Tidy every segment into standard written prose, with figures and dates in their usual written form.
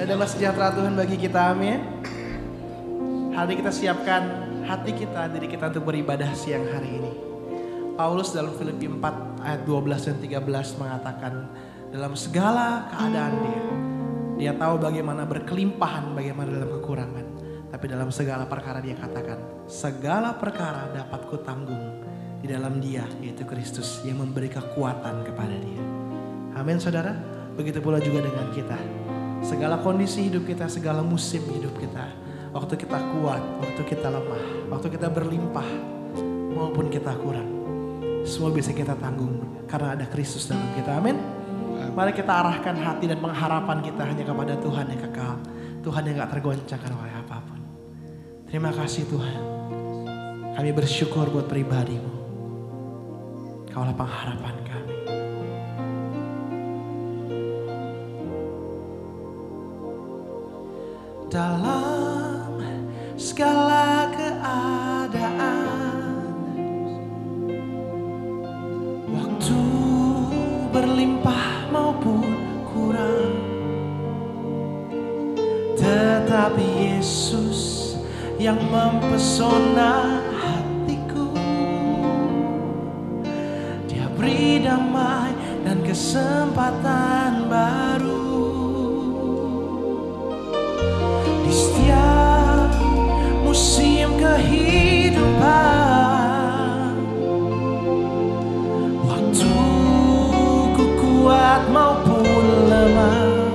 adalah sejahtera Tuhan bagi kita, amin. Hari kita siapkan hati kita, diri kita untuk beribadah siang hari ini. Paulus dalam Filipi 4 ayat 12 dan 13 mengatakan, dalam segala keadaan dia tahu bagaimana berkelimpahan, bagaimana dalam kekurangan. Tapi dalam segala perkara dia katakan, segala perkara dapat kutanggung di dalam dia, yaitu Kristus yang memberi kekuatan kepada dia. Amin saudara. Begitu pula juga dengan kita. Segala kondisi hidup kita, segala musim hidup kita. Waktu kita kuat, waktu kita lemah, waktu kita berlimpah, maupun kita kurang. Semua bisa kita tanggung karena ada Kristus dalam kita. Amin. Mari kita arahkan hati dan pengharapan kita hanya kepada Tuhan yang kekal. Tuhan yang gak tergoncangkan oleh apapun. Terima kasih Tuhan. Kami bersyukur buat pribadi-Mu. Kaulah pengharapan kami. Dalam segala keadaan, waktu berlimpah maupun kurang, tetapi Yesus yang mempesona hatiku. Dia beri damai dan kesempatan baru. Di setiap musim kehidupan, waktu ku kuat maupun lemah,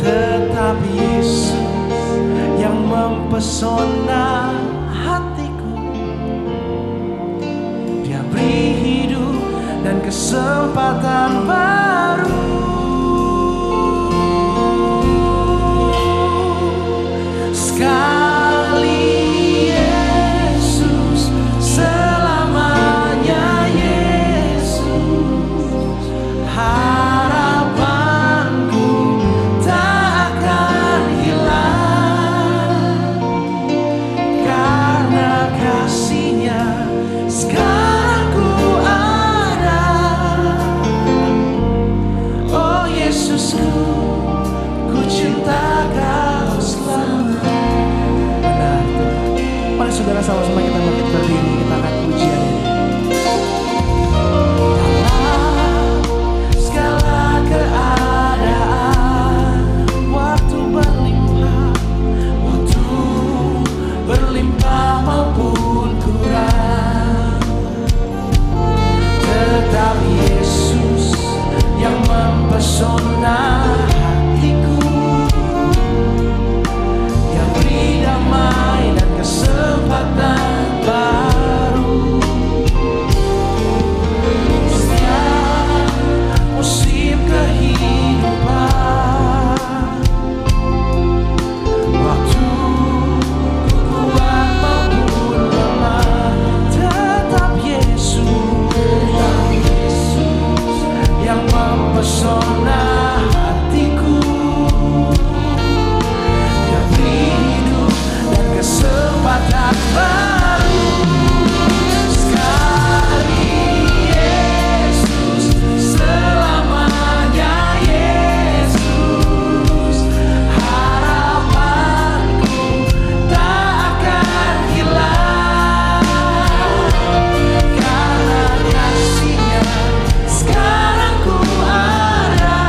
tetapi Yesus yang mempesona hatiku. Dia beri hidup dan kesempatan baru. Sekali Yesus, selamanya Yesus. Harapanku tak akan hilang, karena kasih-Nya sekarang ku ada. Oh Yesusku, ku cinta Kau selalu. Mari saudara sama-sama kita bangkit berdiri, kita akan pujian ini. Dalam segala keadaan, waktu berlimpah maupun kurang, tetapi Yesus yang mempesona hatiku. Yang beri damai dan kesempatan baru. Setiap musim kehidupan, waktu ku kuat maupun lemah, tetap Yesus yang mempesona hatiku. Dia beri hidup dan kesempatan baru. Sekali Yesus, selamanya Yesus. Harapanku tak akan hilang, karena kasih-Nya sekarang ku ada.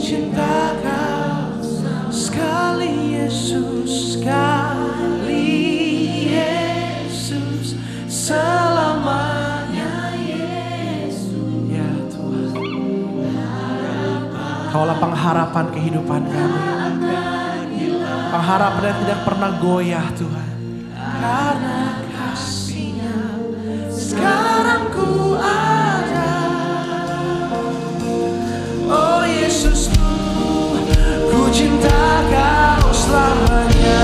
cinta Kau sekali Yesus, sekali Yesus, selamanya Yesus. Ya Tuhan, Kaulah pengharapan kehidupan kami, pengharapan yang tidak pernah goyah Tuhan. Karena kasih-Nya sekarang ku ada. Oh Yesusku, ku cinta Kau selamanya.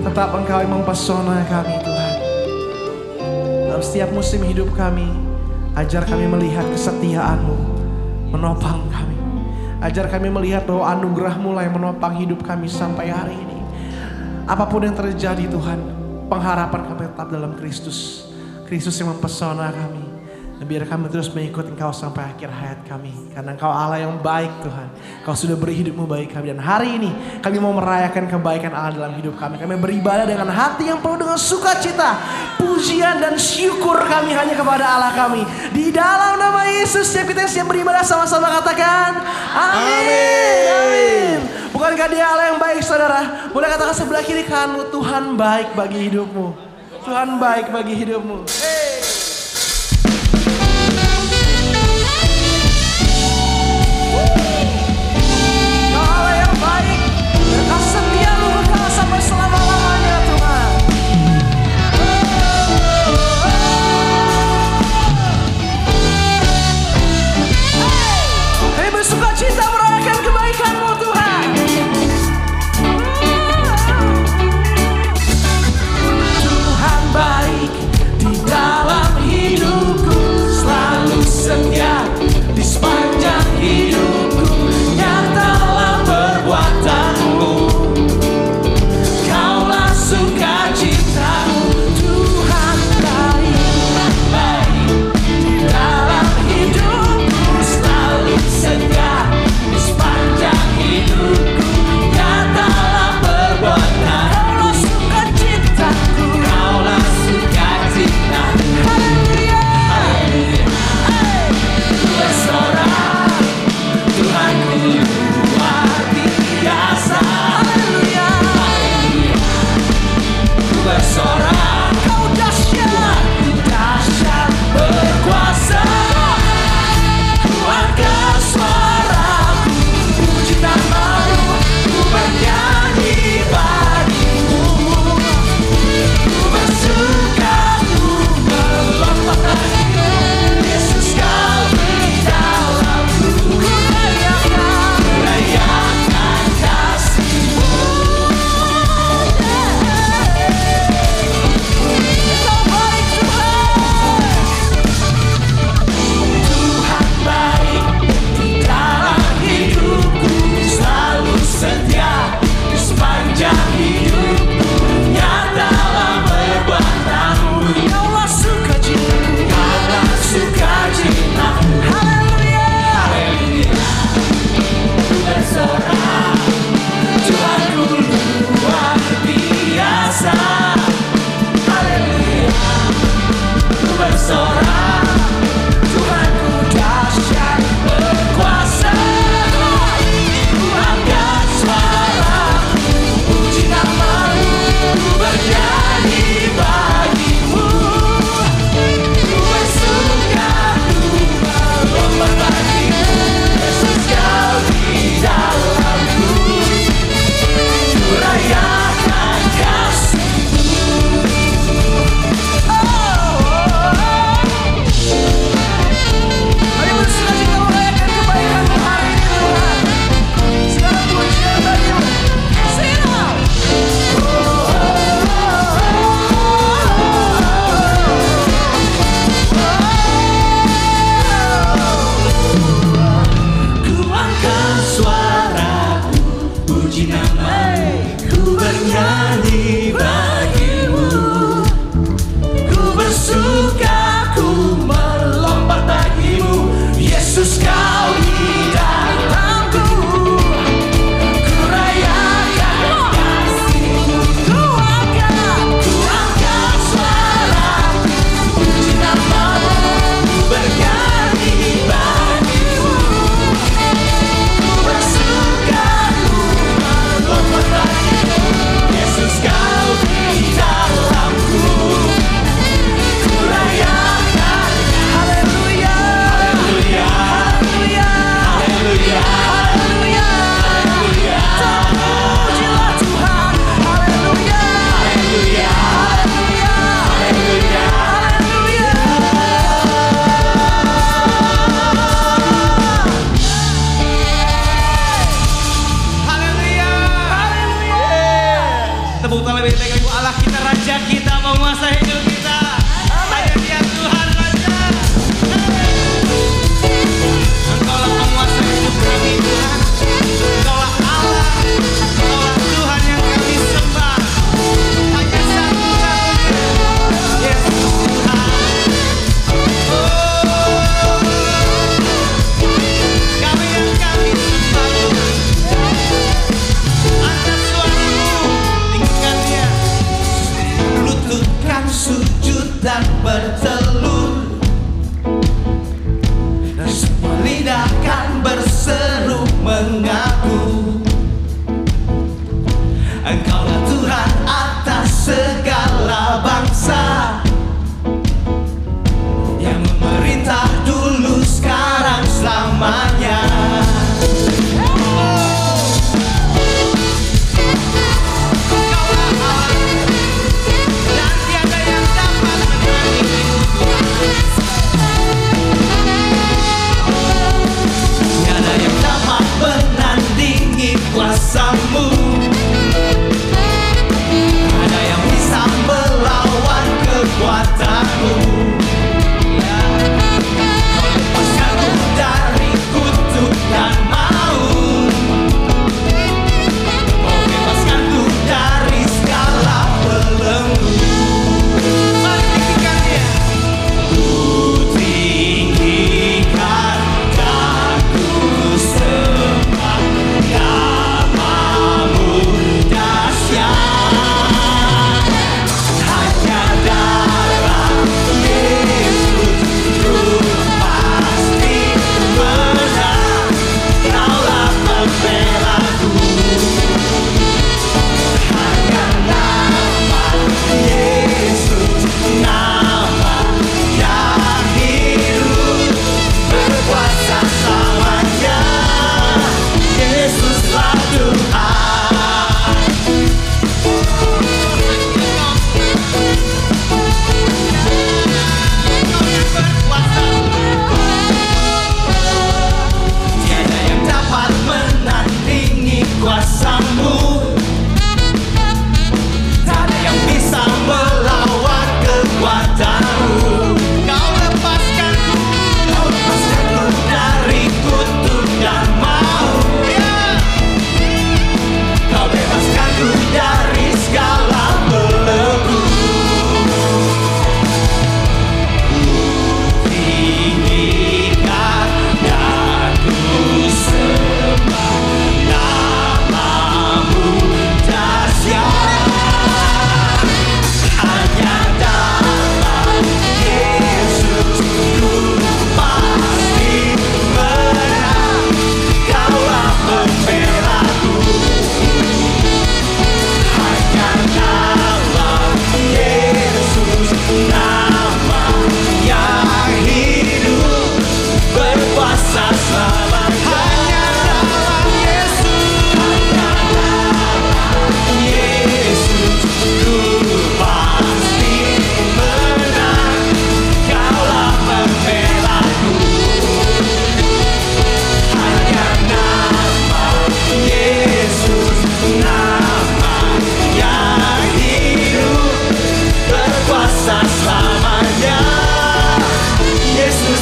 Tetap Engkau yang mempesona kami Tuhan. Dalam setiap musim hidup kami, ajar kami melihat kesetiaan-Mu menopang kami. Ajar kami melihat bahwa anugerah-Mu lah yang menopang hidup kami sampai hari ini. Apapun yang terjadi Tuhan, pengharapan kami tetap dalam Kristus. Kristus yang mempesona kami. Dan biar kami terus mengikut Engkau sampai akhir hayat kami. Karena Engkau Allah yang baik Tuhan. Kau sudah beri hidupmu bagi kami. Dan hari ini kami mau merayakan kebaikan Allah dalam hidup kami. Kami beribadah dengan hati yang penuh dengan sukacita. Pujian dan syukur kami hanya kepada Allah kami. Di dalam nama Yesus, setiap kita yang beribadah sama-sama katakan amin. Amin. Bukankah Dia Allah yang baik saudara? Boleh katakan sebelah kiri kananmu, Tuhan baik bagi hidupmu. Tuhan baik bagi hidupmu. Sampai selama-lamanya Tuhan. Kami bersuka cita merayakan kebaikan-Mu Tuhan. Tuhan baik di dalam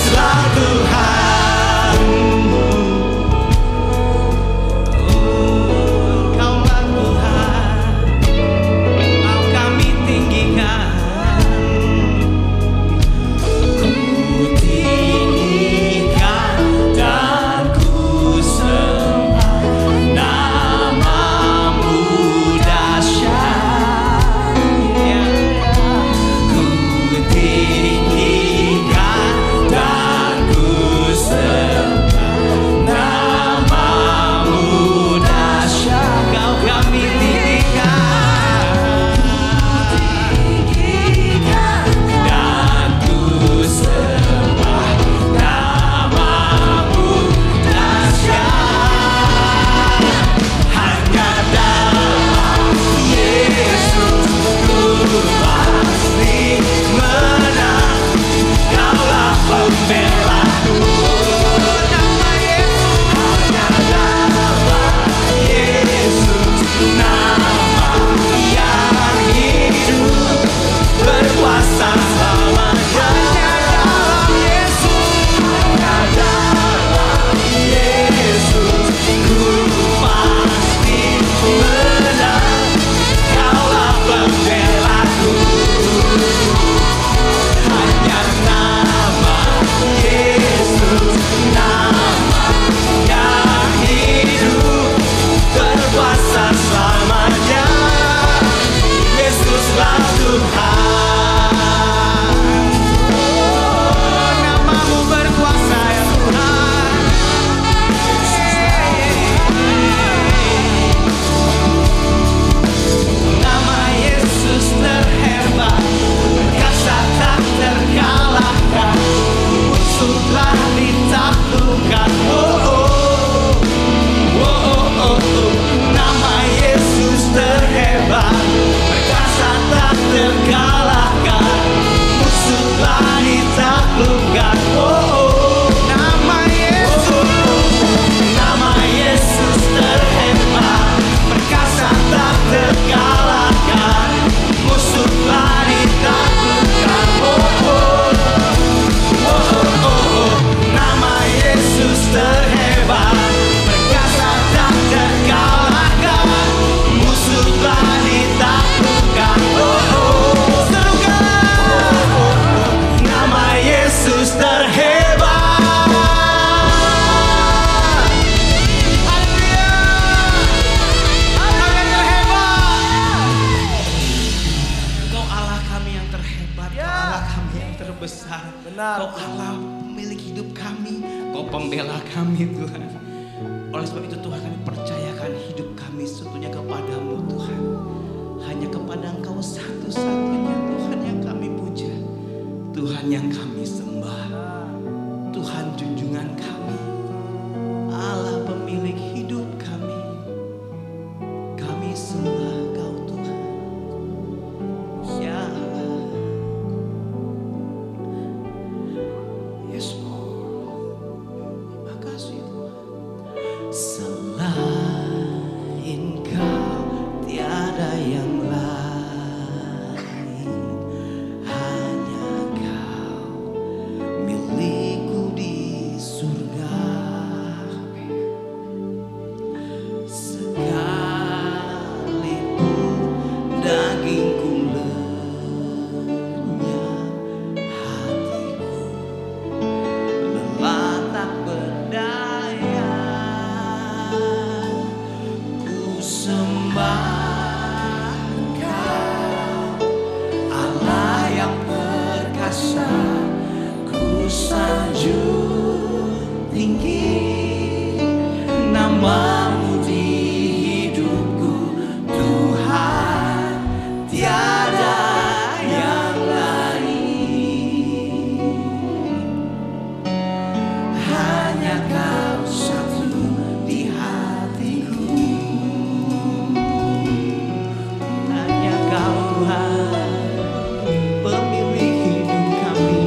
Yesuslah Tuhanmu. Kaulah Tuhan, mau kami tinggikan. Ku tinggikan dan ku sembah namamu dahsyat. Ku tinggikan dan ku sembah namamu dahsyat. Kau kami tinggikan dan ku sembah namamu dahsyat. Hanya dalam Yesus ku pasti menang. Kaulah pembelaku. Nama Yesus, hanya dalam Yesus, nama yang hidup berkuasa selamanya. Hanya dalam Yesus, hanya dalam Yesus ku pasti menang. Kaulah pembelaku. Hanya nama Yesus, nama yang hidup berkuasa selamanya. Yesuslah Tuhan. Oh, namamu berkuasa ya Tuhan. Nama Yesus terhebat, perkasa tak terkalahkan, musuhlah ditaklukkan. Oh, oh, oh, oh, oh, oh. Nama Yesus terhebat, perkasa tak terkalahkan, musuhlah ditaklukkan. Oh, oh, nama Yesus, nama Yesus terhebat, perkasa tak terkalahkan, musuhlah ditaklukkan. Oh, oh, oh, oh, oh. Nama Yesus terhebat, perkasa tak terkalahkan, musuhlah ditaklukkan. Oh, oh, serukan. Nama Yesus terhebat. Haleluya. Kami yang terhebat. Kau Allah kami yang terhebat. Kau Allah kami yang terbesar. Benar. Kau Allah pemilik hidup kami. Kau pembela kami Tuhan. Oleh sebab itu Tuhan, kami percayakan hidup kami sepenuhnya kepadamu Tuhan. Hanya kepada Engkau satu-satunya Tuhan yang kami puja, Tuhan yang kami sembah, Tuhan junjungan kami, Allah pemilik hidup kami. Kami sembah Kau Tuhan. Ya Allah. Yes Lord. Terima kasih Tuhan. Selain Kau tiada yang lain, hanya Kau milikku di surga. Sekalipun dagingku lenyap, hatiku lelah tak berdaya. Ku sembah Engkau, Allah yang perkasa. Ku sanjung tinggi namamu di hidupku, Tuhan, tiada yang lain. Hanya Kau satu di hatiku. Hanya Kau Tuhan, pemilik hidup kami.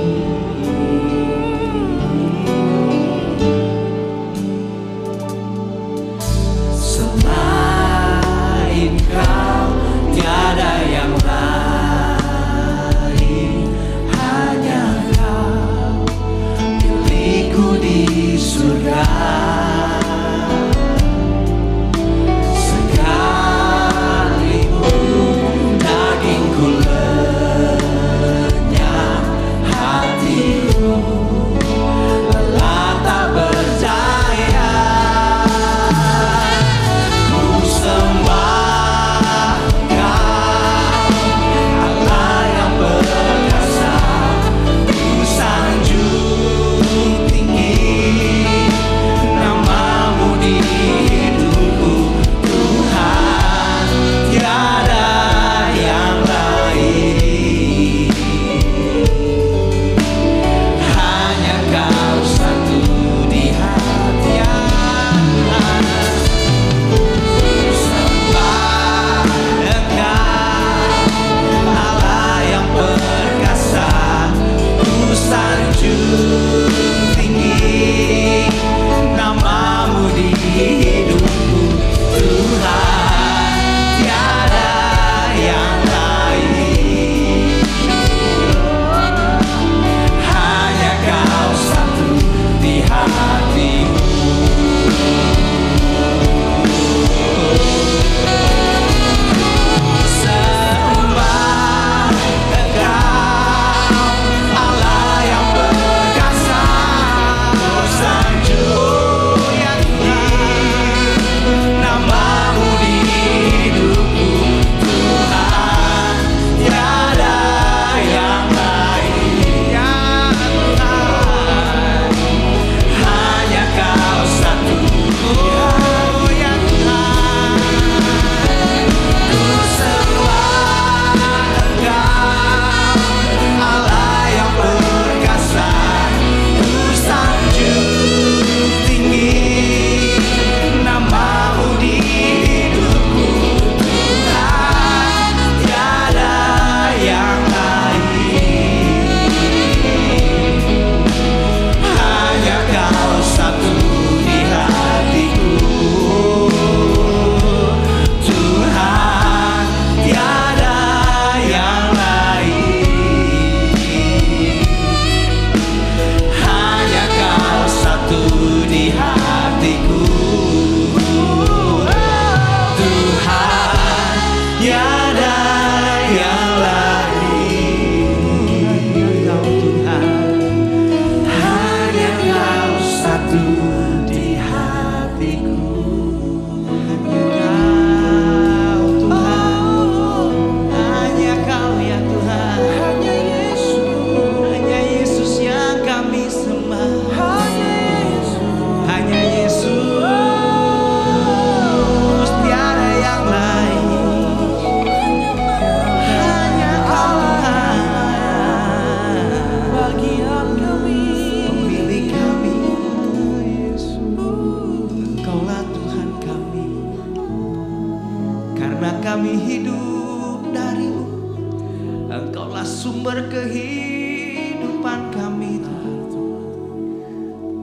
kehidupan kami Tuhan.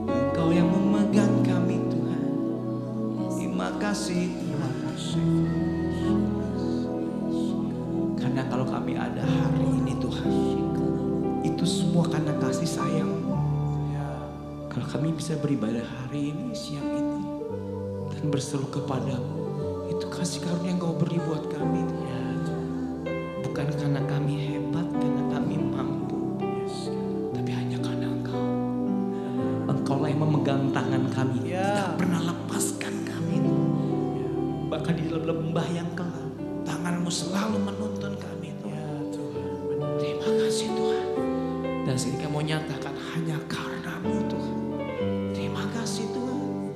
Engkau yang memegang kami Tuhan. Terima kasih Tuhan. Karena kalau kami ada hari ini Tuhan, itu semua karena kasih sayang-Mu. Kalau kami bisa beribadah hari ini, siang ini, dan berseru kepadamu, itu kasih karunia yang Kau beri buat kami. Bukan karena kami hebat, karena kami mampu, tapi hanya karena Engkau. Engkaulah yang memegang tangan kami, tidak pernah lepaskan kami. Bahkan di dalam lembah yang kelam, tangan-Mu selalu menuntun kami Tuhan. Terima kasih Tuhan. Dan sini kami mau nyatakan hanya karena-Mu Tuhan. Terima kasih Tuhan.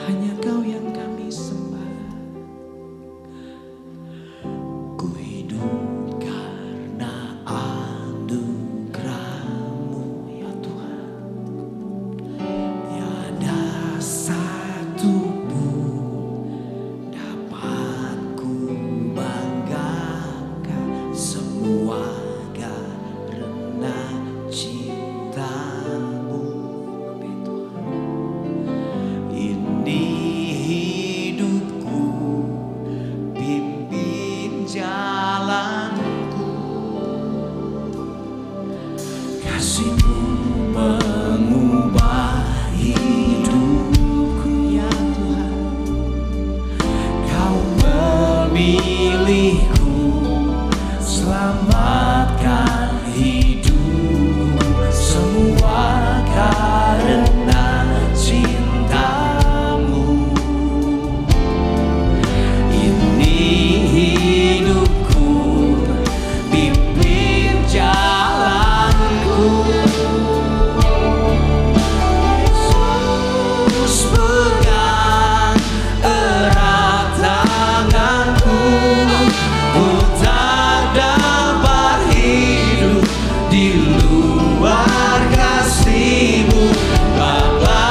Hanya Kau yang kami sembah. Ku hidup karena anugerah-Mu ya Tuhan. Tiada satu pun dapat ku banggakan, semua karena cinta-Mu. Ini hidupku, pimpin jalanku. Kasih-Mu mengubah hidupku ya Tuhan. Kau memilihku, selamatkan hidupku, semua karena cinta-Mu. Ini hidupku, pimpin jalanku. Yesus pegang erat tanganku, ku tak dapat hidup di luar kasih-Mu. Bapa,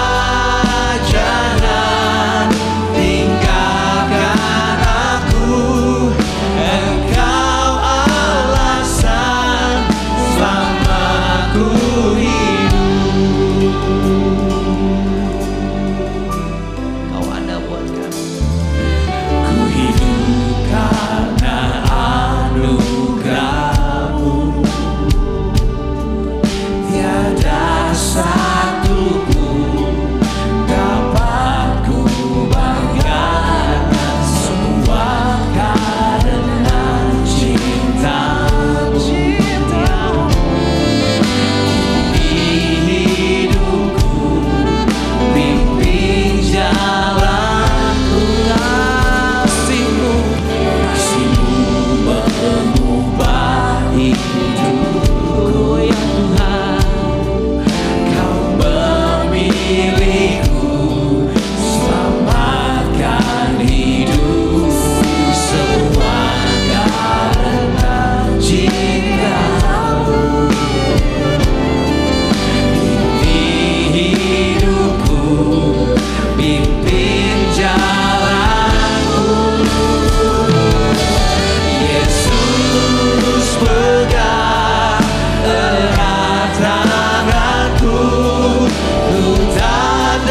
jangan tinggalkan aku. Engkau alasan selama ku hidup. Kau ada buat kami. Ku hidup karena anugerah-Mu. Tiada satu pun dapat ku banggakan, semua karena cinta-Mu. Ini hidupku, pimpin jalanku. Kasih-Mu, kasih-Mu mengubah hidupku ya Tuhan. Kau memilihku, selamatkan hidupku, semua karena cinta-Mu. Ini hidupku, pimpin jalanku. Yesus pegang erat tanganku, ku tak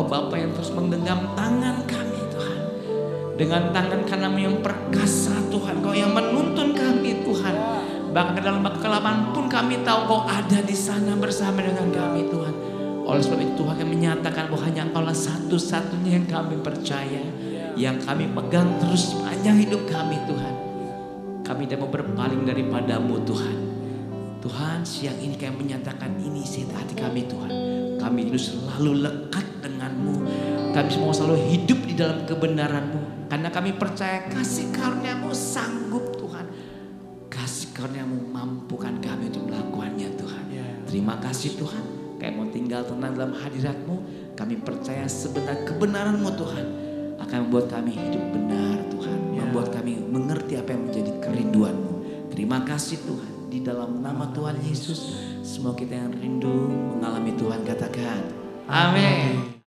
Engkau Bapa yang terus menggenggam tangan kami Tuhan. Dengan tangan kananmu yang perkasa Tuhan, Engkau yang menuntun kami Tuhan. Bahkan ke dalam kekelaman pun kami tahu Engkau ada di sana bersama dengan kami Tuhan. Oleh sebab itu Tuhan yang menyatakan bahwa hanya Engkau lah satu-satunya yang kami percaya, yang kami pegang terus sepanjang hidup kami Tuhan. Kami tidak mau berpaling daripadamu Tuhan. Tuhan, siang ini kami menyatakan ini isi hati kami Tuhan. Kami hidup selalu lekat denganmu. Kami semua selalu hidup di dalam kebenaranmu. Karena kami percaya kasih karuniamu sanggup Tuhan. Kasih karuniamu mampukan kami untuk melakukannya Tuhan. Terima kasih Tuhan. Kami mau tinggal tenang dalam hadiratmu. Kami percaya sebenarnya kebenaranmu Tuhan akan membuat kami hidup benar Tuhan. Membuat kami mengerti apa yang menjadi kerinduanmu. Terima kasih Tuhan. Di dalam nama Tuhan Yesus, semua kita yang rindu mengalami Tuhan katakan amin.